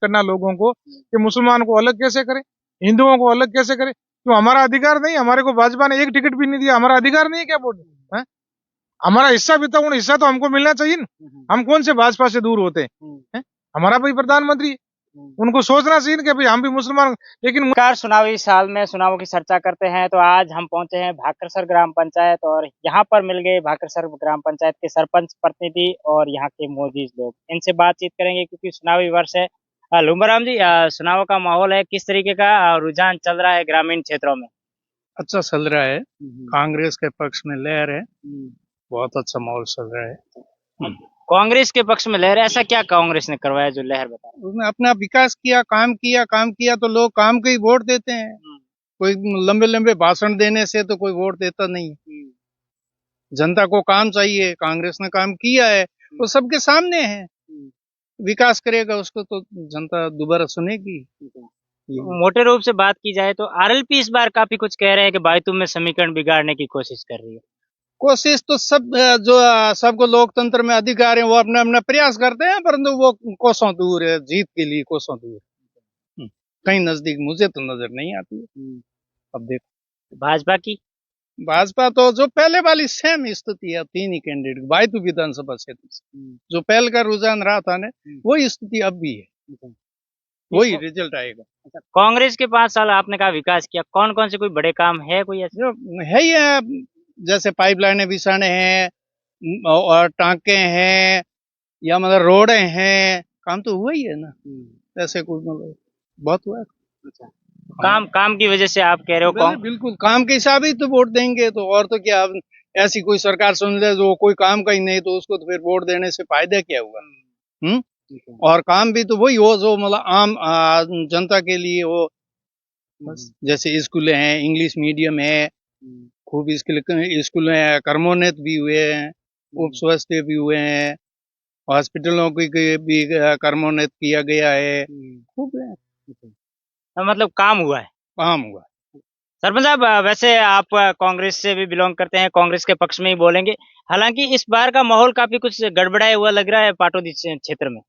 करना लोगों को कि मुसलमान को अलग कैसे करे, हिंदुओं को अलग कैसे करे। क्यों हमारा अधिकार नहीं? हमारे को भाजपा ने एक टिकट भी नहीं दिया, हमारा अधिकार नहीं है क्या वोट? हमारा हिस्सा भी था, हिस्सा तो हमको मिलना चाहिए ना। हम कौन से भाजपा से दूर होते हैं? हमारा भाई प्रधानमंत्री है, उनको सोचना चाहिए कि भाई हम भी मुसलमान। लेकिन चुनावी साल में चुनावों की चर्चा करते हैं तो आज हम पहुंचे हैं भाकरसर ग्राम पंचायत और यहाँ पर मिल गए भाकरसर ग्राम पंचायत के सरपंच प्रतिनिधि और यहाँ के मौजूद लोग। इनसे बातचीत करेंगे क्योंकि चुनावी वर्ष है। लुम्बाराम जी, चुनाव का माहौल है, किस तरीके का रुझान चल रहा है ग्रामीण क्षेत्रों में? अच्छा चल रहा है, कांग्रेस के पक्ष में लहर है, बहुत अच्छा माहौल चल रहा है। कांग्रेस के पक्ष में लहर है, ऐसा क्या कांग्रेस ने करवाया जो लहर बता? उसने अपना विकास किया, काम किया तो लोग काम के ही वोट देते हैं। कोई लंबे लंबे भाषण देने से तो कोई वोट देता नहीं। जनता को काम चाहिए, कांग्रेस ने काम किया है तो सबके सामने है। विकास करेगा उसको तो जनता दोबारा सुनेगी। मोटे रूप से बात की जाए तो आरएलपी इस बार काफी कुछ कह रहे हैं कि भाईतुम में समीकरण बिगाड़ने की कोशिश कर रही है। कोशिश तो सब जो सबको लोकतंत्र में अधिकार है वो अपना अपना प्रयास करते हैं, परंतु वो कोसों दूर है, जीत के लिए कोसों दूर। कहीं नजदीक मुझे तो नजर नहीं आती है। अब देखो भाजपा तो जो पहले वाली सेम स्थिति है, तीन ही कैंडिडेट भाईतू विधानसभा क्षेत्र से जो पहले का रुझान रहा था ना, वही स्थिति अब भी है, वही रिजल्ट आएगा। कांग्रेस के 5 साल आपने कहा विकास किया, कौन कौन से कोई बड़े काम है कोई ऐसे? है ही है, जैसे पाइपलाइनें बिछाने हैं और टांके हैं या मतलब रोडें हैं, काम तो हुआ ही है ना। ऐसे कुछ मतलब बहुत हुआ है। अच्छा, काम की वजह से आप कह रहे हो? बिल्कुल काम के हिसाब ही तो वोट देंगे, तो और तो क्या। ऐसी कोई सरकार सुन ले जो कोई काम का ही नहीं तो उसको तो फिर वोट देने से फायदा क्या हुआ? और काम भी तो वही हो जो मतलब आम जनता के लिए हो। बस जैसे स्कूलें हैं, इंग्लिश मीडियम है, खूब स्कूल में कर्मोन्नत भी हुए हैं, उप स्वास्थ्य भी हुए हैं, हॉस्पिटलों की भी कर्मोन्नत किया गया है, खूब है। मतलब काम हुआ है। काम हुआ। सरपंच साहब, वैसे आप कांग्रेस से भी बिलोंग करते हैं, कांग्रेस के पक्ष में ही बोलेंगे। हालांकि इस बार का माहौल काफी कुछ गड़बड़ाया हुआ लग रहा है पाटौदी क्षेत्र में।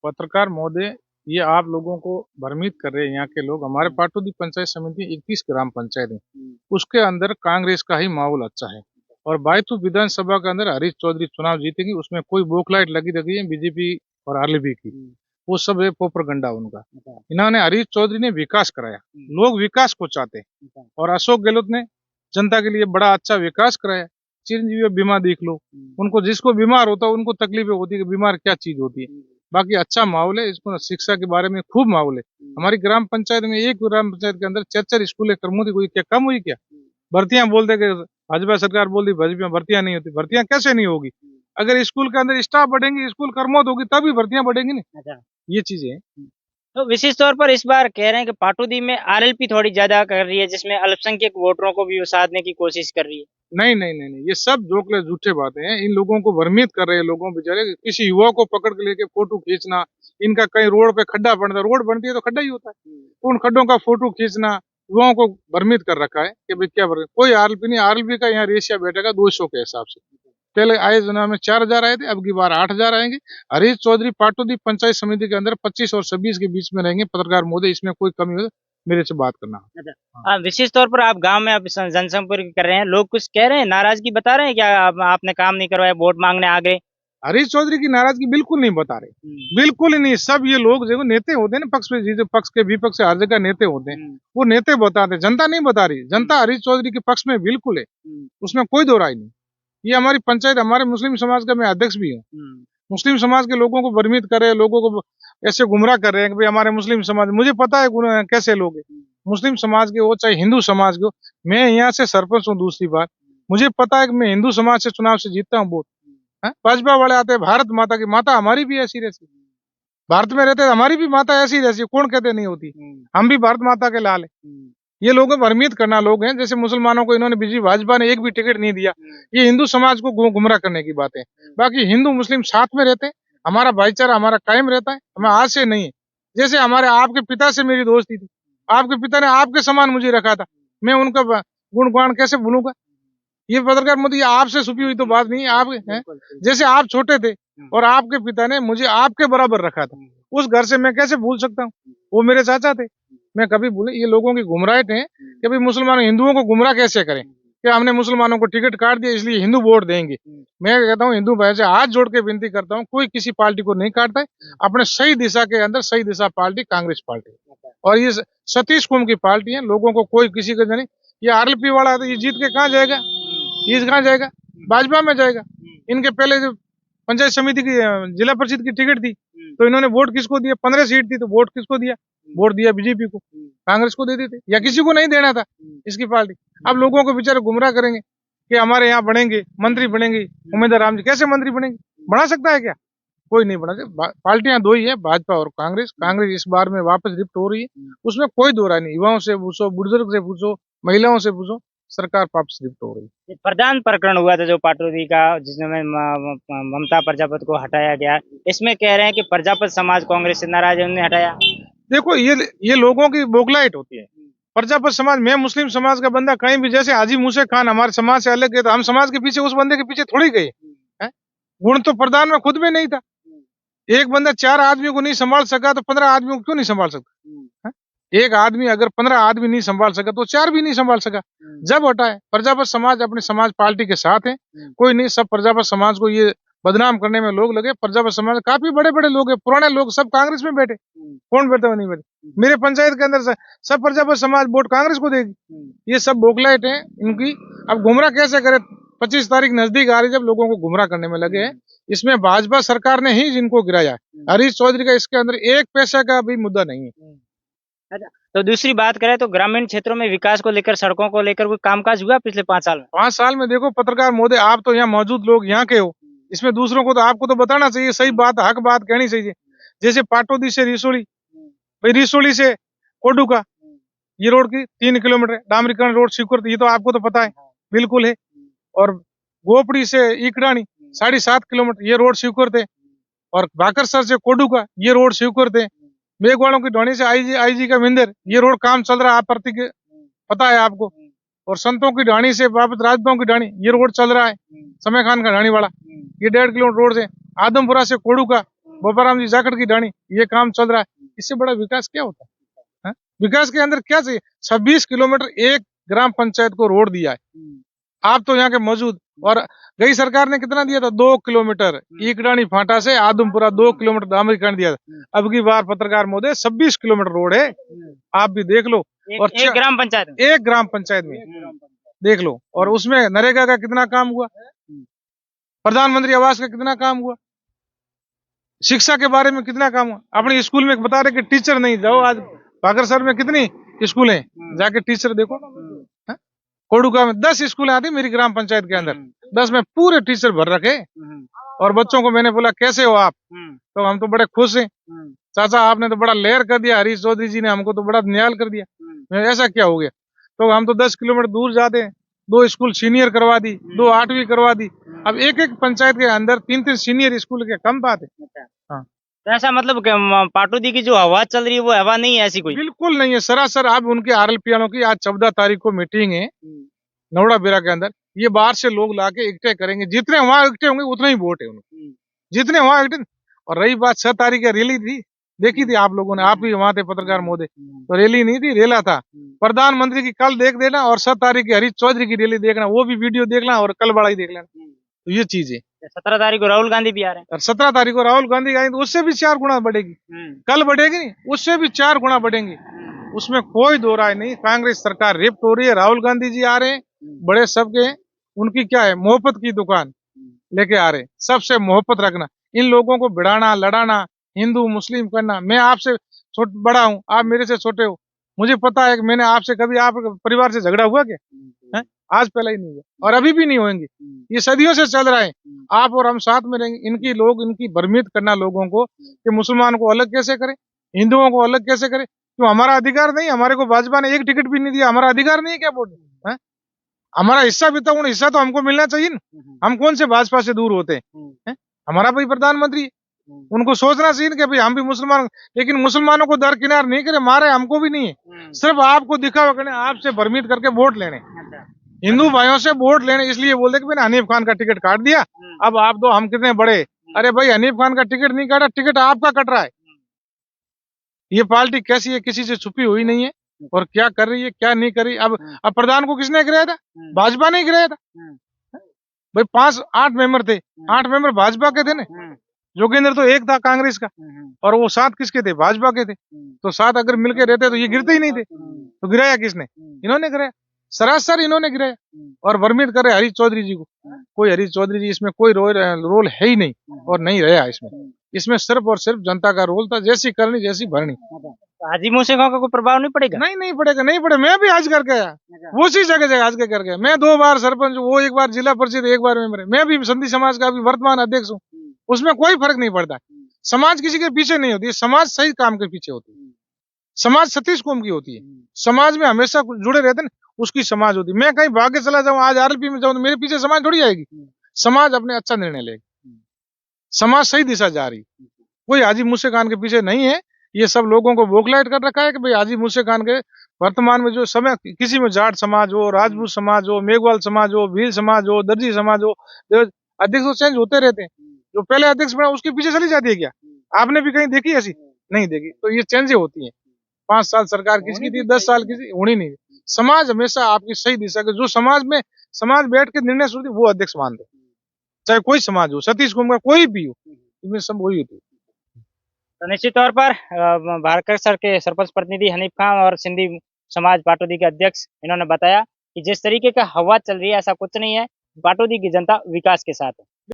पत्रकार महोदय, ये आप लोगों को भ्रमित कर रहे हैं। यहाँ के लोग, हमारे पाटौदी पंचायत समिति 21 ग्राम पंचायत है, उसके अंदर कांग्रेस का ही माहौल अच्छा है। और बायतू विधानसभा के अंदर हरीश चौधरी चुनाव जीतेगी, उसमें कोई बोखलाइट लगी रही है बीजेपी और आरएलपी की, वो सब है पोपरगंडा उनका। इन्होंने हरीश चौधरी ने विकास कराया, लोग विकास को चाहते हैं, और अशोक गहलोत ने जनता के लिए बड़ा अच्छा विकास कराया। चिरंजीवी बीमा देख लो, उनको जिसको बीमार होता है उनको तकलीफें होती है कि बीमार क्या चीज होती है। बाकी अच्छा माहौल है, इसको शिक्षा के बारे में खूब माहौल है। हमारी ग्राम पंचायत में, एक ग्राम पंचायत के अंदर 4 स्कूल कर्मोदी हुई, क्या कम हुई क्या? भर्तियां बोल दे के भाजपा सरकार बोल दी भाजपा भर्तियां नहीं होती, भर्तियां कैसे नहीं होगी? अगर स्कूल के अंदर स्टाफ बढ़ेंगे, स्कूल कर्मोद होगी, तभी भर्तियां बढ़ेंगी ना। अच्छा, ये चीजें हैं। तो विशेष तौर पर इस बार कह रहे हैं कि पाटौदी में आरएलपी थोड़ी ज्यादा कर रही है, जिसमें अल्पसंख्यक वोटरों को भी साधने की कोशिश कर रही है। नहीं, ये सब जोकले झूठे बातें हैं। इन लोगों को भ्रमित कर रहे हैं। लोगों बेचारे, किसी युवा को पकड़ के लेके फोटो खींचना, इनका कहीं रोड पे खड्डा बनता, रोड बनती है तो खड्डा ही होता है, उन खड्डों का फोटो खींचना, युवाओं को भ्रमित कर रखा है कि भाई क्या कोई आरएलपी नहीं। आरएलपी का यहाँ रेशिया बैठेगा 200 के हिसाब से। पहले आए चुनाव में 4000 आए थे, अब की बार 8000 आएंगे। हरीश चौधरी पाटौदी पंचायत समिति के अंदर 25 और 26 के बीच में रहेंगे। पत्रकार महोदय, इसमें कोई कमी हो मेरे से बात करना। अच्छा, विशेष तौर पर आप गांव में आप जनसंपर्क कर रहे हैं, लोग कुछ कह रहे हैं, नाराजगी बता रहे हैं क्या आपने काम नहीं करवाया, वोट मांगने आ गए? हरीश चौधरी की नाराजगी बिल्कुल नहीं बता रहे, बिल्कुल ही नहीं। सब ये लोग जो नेता होते हैं ना, पक्ष में जीते, पक्ष के विपक्ष से हर जगह नेता होते हैं, वो नेता बताते, जनता नहीं बता रही। जनता हरीश चौधरी के पक्ष में बिल्कुल है, उसमें कोई दो राय नहीं। ये हमारी पंचायत, हमारे मुस्लिम समाज का मैं अध्यक्ष भी हूँ। मुस्लिम समाज के लोगों को भ्रमित कर रहे हैं, लोगों को ऐसे गुमराह कर रहे हैं कि भाई हमारे मुस्लिम समाज, मुझे पता है कैसे लोग हैं, मुस्लिम समाज के हो चाहे हिंदू समाज के हो। मैं यहाँ से सरपंच हूँ, दूसरी बात मुझे पता है कि मैं हिंदू समाज से चुनाव से जीतता हूँ वोट। भाजपा वाले आते हैं, भारत माता की, माता हमारी भी ऐसी रहती, भारत में रहते हमारी भी माता ऐसी रहती, कौन कहते नहीं होती? हम भी भारत माता के लाल है। ये लोगों को भ्रमित करना लोग हैं, जैसे मुसलमानों को इन्होंने बीजेपी भाजपा ने एक भी टिकट नहीं दिया, ये हिंदू समाज को गुमराह करने की बात है। बाकी हिंदू मुस्लिम साथ में रहते हैं, हमारा भाईचारा हमारा कायम रहता है, हमें आज से नहीं है। जैसे हमारे आपके पिता से मेरी दोस्ती थी, आपके पिता ने आपके समान मुझे रखा था, मैं उनका गुणगान कैसे भूलूंगा? ये पत्रकार मोदी आपसे छुपी हुई तो बात नहीं है। आप जैसे आप छोटे थे और आपके पिता ने मुझे आपके बराबर रखा था, उस घर से मैं कैसे भूल सकता हूँ? वो मेरे चाचा थे, मैं कभी भूले। ये लोगों की गुमराहट है कि भाई मुसलमान हिंदुओं को गुमराह कैसे करें कि हमने मुसलमानों को टिकट काट दिया इसलिए हिंदू वोट देंगे। मैं कहता हूँ हिंदू भाई से हाथ जोड़ के विनती करता हूँ, कोई किसी पार्टी को नहीं काटता है। अपने सही दिशा के अंदर सही दिशा पार्टी कांग्रेस पार्टी, और ये सतीश कुंभ की पार्टी है। लोगों को कोई किसी का नहीं, ये आरएलपी वाला है तो ये जीत के कहाँ जाएगा? ये कहाँ जाएगा? भाजपा में जाएगा। इनके पहले जो पंचायत समिति की जिला परिषद की टिकट थी तो इन्होंने वोट किसको दिया? 15 सीट थी तो वोट किसको दिया? वोट दिया बीजेपी को, कांग्रेस को दे देते या किसी को नहीं देना था इसकी पार्टी। अब लोगों को बेचारे गुमराह करेंगे कि हमारे यहाँ बढ़ेंगे, मंत्री बनेंगे। उम्मीदवार राम जी कैसे मंत्री बनेंगे? बना सकता है क्या? कोई नहीं बना सकता। पार्टियां दो ही है, भाजपा और कांग्रेस। कांग्रेस इस बार में वापस लिफ्ट हो रही है, उसमें कोई दो राय नहीं। युवाओं से पूछो, बुजुर्ग से पूछो, महिलाओं से पूछो, सरकार वापस लिफ्ट हो रही है। प्रधान प्रकरण हुआ था जो पाटौदी का, जिसमें ममता प्रजापति को हटाया गया, इसमें कह रहे हैं कि प्रजापति समाज कांग्रेस से नाराज है, उन्हें हटाया। देखो ये लोगों की बोखलाहट होती है। प्रजापति समाज, मैं मुस्लिम समाज का बंदा कहीं भी, जैसे हाजी मूसे खान हमारे समाज से अलग है तो हम समाज के पीछे उस बंदे के पीछे थोड़ी गए हैं। गुण तो प्रधान में खुद में नहीं था। एक बंदा 4 आदमी को नहीं संभाल सका तो 15 आदमियों को क्यों नहीं संभाल सकता? एक आदमी अगर 15 आदमी नहीं संभाल सका तो 4 भी नहीं संभाल सका। जब हटाए, प्रजापति समाज अपनी समाज पार्टी के साथ है, कोई नहीं। सब प्रजापति समाज को ये बदनाम करने में लोग लगे। प्रजापति समाज काफी बड़े बड़े लोग हैं, पुराने लोग, सब कांग्रेस में बैठे। कौन बैठा हुआ नहीं बैठे? मेरे पंचायत के अंदर सब प्रजापति समाज वोट कांग्रेस को देगी। ये सब बोखलाहट है इनकी। अब गुमराह कैसे करे? 25 तारीख नजदीक आ रही, जब लोगों को गुमराह करने में लगे हैं। इसमें भाजपा सरकार ने ही जिनको गिराया। हरीश चौधरी का इसके अंदर एक पैसा का भी मुद्दा नहीं है। अच्छा, तो दूसरी बात करें तो ग्रामीण क्षेत्रों में विकास को लेकर, सड़कों को लेकर कोई कामकाज हुआ पिछले 5 साल में? 5 साल में देखो पत्रकार महोदय, आप तो यहाँ मौजूद लोग यहाँ के हो, इसमें दूसरों को तो आपको तो बताना चाहिए, सही बात, हक बात कहनी चाहिए। जैसे पाटौदी से रिसोली, भाई रिसोली से कोडुका, ये रोड की 3 किलोमीटर डामरीकरण रोड स्वीकृत, ये तो आपको तो पता है, बिल्कुल है। और गोपड़ी से इकड़ानी 7.5 किलोमीटर ये रोड स्वीकृत है। और भाकरसर से कोडुका ये रोड स्वीकृत है। मेघवाड़ों की ढोनी से आईजी का विंदर ये रोड काम चल रहा है, पता है आपको। और संतों की ढाणी से वापस राजदों की ढाणी ये रोड चल रहा है, समय खान का ढाणी वाला, ये 1.5 किलोमीटर रोड से आदमपुरा से कोडुका, बोपाराम जी जाखड़ की ढाणी ये काम चल रहा है। इससे बड़ा विकास क्या होता है? विकास के अंदर क्या चाहिए? 26 किलोमीटर एक ग्राम पंचायत को रोड दिया है, आप तो यहाँ के मौजूद। और गई सरकार ने कितना दिया था? 2 किलोमीटर ईकडानी फाटा से आदमपुरा 2 किलोमीटर डामरीकरण दिया था। अब की बार पत्रकार महोदय 26 किलोमीटर रोड है, आप भी देख लो। और एक ग्राम पंचायत में देख लो। और उसमें नरेगा का कितना काम हुआ, प्रधानमंत्री आवास का कितना काम हुआ, शिक्षा के बारे में कितना काम हुआ। अपने स्कूल में बता रहे कि टीचर नहीं, जाओ आज भाकरसर में कितनी स्कूल है, जाके टीचर देखो। कोडुका में 10 स्कूल आती मेरी ग्राम पंचायत के अंदर, 10 में पूरे टीचर भर रखे। और बच्चों को मैंने बोला कैसे हो आप, तो हम तो बड़े खुश हैं चाचा, आपने तो बड़ा लहर कर दिया, हरीश चौधरी जी ने हमको तो बड़ा न्याय कर दिया। ऐसा क्या हो गया? तो हम तो 10 किलोमीटर दूर जाते हैं, 2 स्कूल सीनियर करवा दी, 2 8वीं करवा दी। अब एक पंचायत के अंदर 3 सीनियर स्कूल के कम बात है। हाँ, ऐसा मतलब पाटौदी की जो हवा चल रही है वो हवा नहीं है ऐसी कोई? बिल्कुल नहीं है, सरासर। अब उनके आरएलपी वालों की आज 14 तारीख को मीटिंग है नौड़ा बेरा के अंदर। ये बाहर से लोग लाके इकट्ठे करेंगे, जितने वहां इकट्ठे होंगे उतना ही वोट है उनको, जितने वहां इकट्ठे। और रही बात 6 तारीख की रैली थी, देखी थी आप लोगों ने, आप भी वहां थे पत्रकार महोदय, तो रैली नहीं थी, रेला था। प्रधानमंत्री की कल देख देना और 7 तारीख की हरीश चौधरी की रैली देखना, वो भी वीडियो देखना और कल बड़ा ही देख लेना। तो ये चीज है। 17 तारीख को राहुल गांधी भी आ रहे हैं, और 17 तारीख को राहुल गांधी आएंगे तो उससे भी 4 गुना बढ़ेगी। कल बढ़ेगी नहीं, उससे भी 4 गुना बढ़ेंगे, उसमें कोई दो राय नहीं। कांग्रेस सरकार रिफ्ट हो रही है, राहुल गांधी जी आ रहे हैं, बड़े सबके, उनकी क्या है, मोहब्बत की दुकान लेके आ रहे हैं। सबसे मोहब्बत रखना, इन लोगों को भिड़ाना, लड़ाना, हिंदू मुस्लिम करना। मैं आपसे बड़ा हूँ, आप मेरे से छोटे हो, मुझे पता है कि मैंने आपसे कभी आप परिवार से झगड़ा हुआ क्या है? आज पहले ही नहीं हुआ और अभी भी नहीं होंगे, ये सदियों से चल रहा है। आप और हम साथ में रहेंगे। इनकी भ्रमित करना लोगों को कि मुसलमान को अलग कैसे करें, हिंदुओं को अलग कैसे करें। क्यों हमारा अधिकार नहीं? हमारे को भाजपा ने एक टिकट भी नहीं दिया, हमारा अधिकार नहीं है क्या वोट? हमारा हिस्सा भी तो, हिस्सा तो हमको मिलना चाहिए ना। हम कौन से भाजपा से दूर होते हैं? हमारा भाई प्रधानमंत्री, उनको सोचना चाहिए कि भाई हम भी मुसलमान, लेकिन मुसलमानों को दरकिनार नहीं करे, मारे हमको भी नहीं है, सिर्फ आपको दिखावा करने, आपसे भ्रमित करके वोट लेने, हिंदू भाइयों से वोट लेने। इसलिए बोलते कि मैंने हनीफ खान का टिकट काट दिया, अब आप दो, हम कितने बड़े। अरे भाई हनीफ खान का टिकट नहीं काटा, टिकट आपका कट रहा है, ये पार्टी कैसी है, किसी से छुपी हुई नहीं है और क्या कर रही है क्या नहीं कर रही। अब प्रधान को किसने गिराया था? भाजपा ने गिराया था भाई। 5-8 मेंबर थे, 8 मेंबर भाजपा के थे ना। जोगेंद्र तो एक था कांग्रेस का और वो 7 किसके थे? भाजपा के थे। तो 7 अगर मिलके रहते तो ये गिरते ही नहीं थे। तो गिराया किसने? इन्होंने गिराया, सरासर इन्होंने गिराया। और वर्मित कर रहे हरीश चौधरी जी को। कोई हरीश चौधरी जी इसमें कोई रोल है ही नहीं और नहीं रहा इसमें। इसमें सिर्फ और सिर्फ जनता का रोल था, जैसी करनी जैसी भरनी। हाजी मूसे गांव का कोई प्रभाव नहीं पड़ेगा? नहीं पड़ेगा, नहीं पड़े। मैं भी आज करके आया, वो उसी जगह आज के करके। मैं 2 बार सरपंच, वो 1 बार जिला परिषद, 1 बार मेंबर। मैं भी संधि समाज का अभी वर्तमान अध्यक्ष हूँ। उसमें कोई फर्क नहीं पड़ता। समाज किसी के पीछे नहीं होती है, समाज सही काम के पीछे होती है। समाज सतीश कुंभ की होती है। समाज में हमेशा जुड़े रहते हैं, उसकी समाज होती है। मैं कहीं भाग के चला जाऊं, आज आरएलपी में जाऊं तो मेरे पीछे समाज थोड़ी आएगी। समाज अपने अच्छा निर्णय लेगा, समाज सही दिशा जा रही। कोई हाजी मूसे खान के पीछे नहीं है। ये सब लोगों को वोकलाइट कर रखा है कि भाई हाजी मूसे खान के वर्तमान में जो समय, किसी में जाट समाज हो, राजपूत समाज हो, मेघवाल समाज हो, भील समाज हो, दर्जी समाज हो, अध्यक्ष तो चेंज होते रहते हैं। जो पहले अध्यक्ष बना उसके पीछे चली जाती है क्या? आपने भी कहीं देखी ऐसी? नहीं देखी। तो ये चेंजें होती हैं। 5 साल सरकार किसकी थी, 10 साल किसी होनी नहीं। समाज हमेशा आपकी सही दिशा के, जो समाज में समाज बैठ के निर्णय सुनती वो अध्यक्ष मानते, चाहे कोई समाज हो, सतीश कुमार कोई भी हो, इसमें सब वही होती है। तो निश्चित तौर पर भाकरसर के सरपंच प्रतिनिधि हनीफ खान और सिंधी समाज पाटौदी के अध्यक्ष इन्होंने बताया कि जिस तरीके का हवा चल रही है ऐसा कुछ नहीं है। पाटौदी की जनता विकास के साथ है।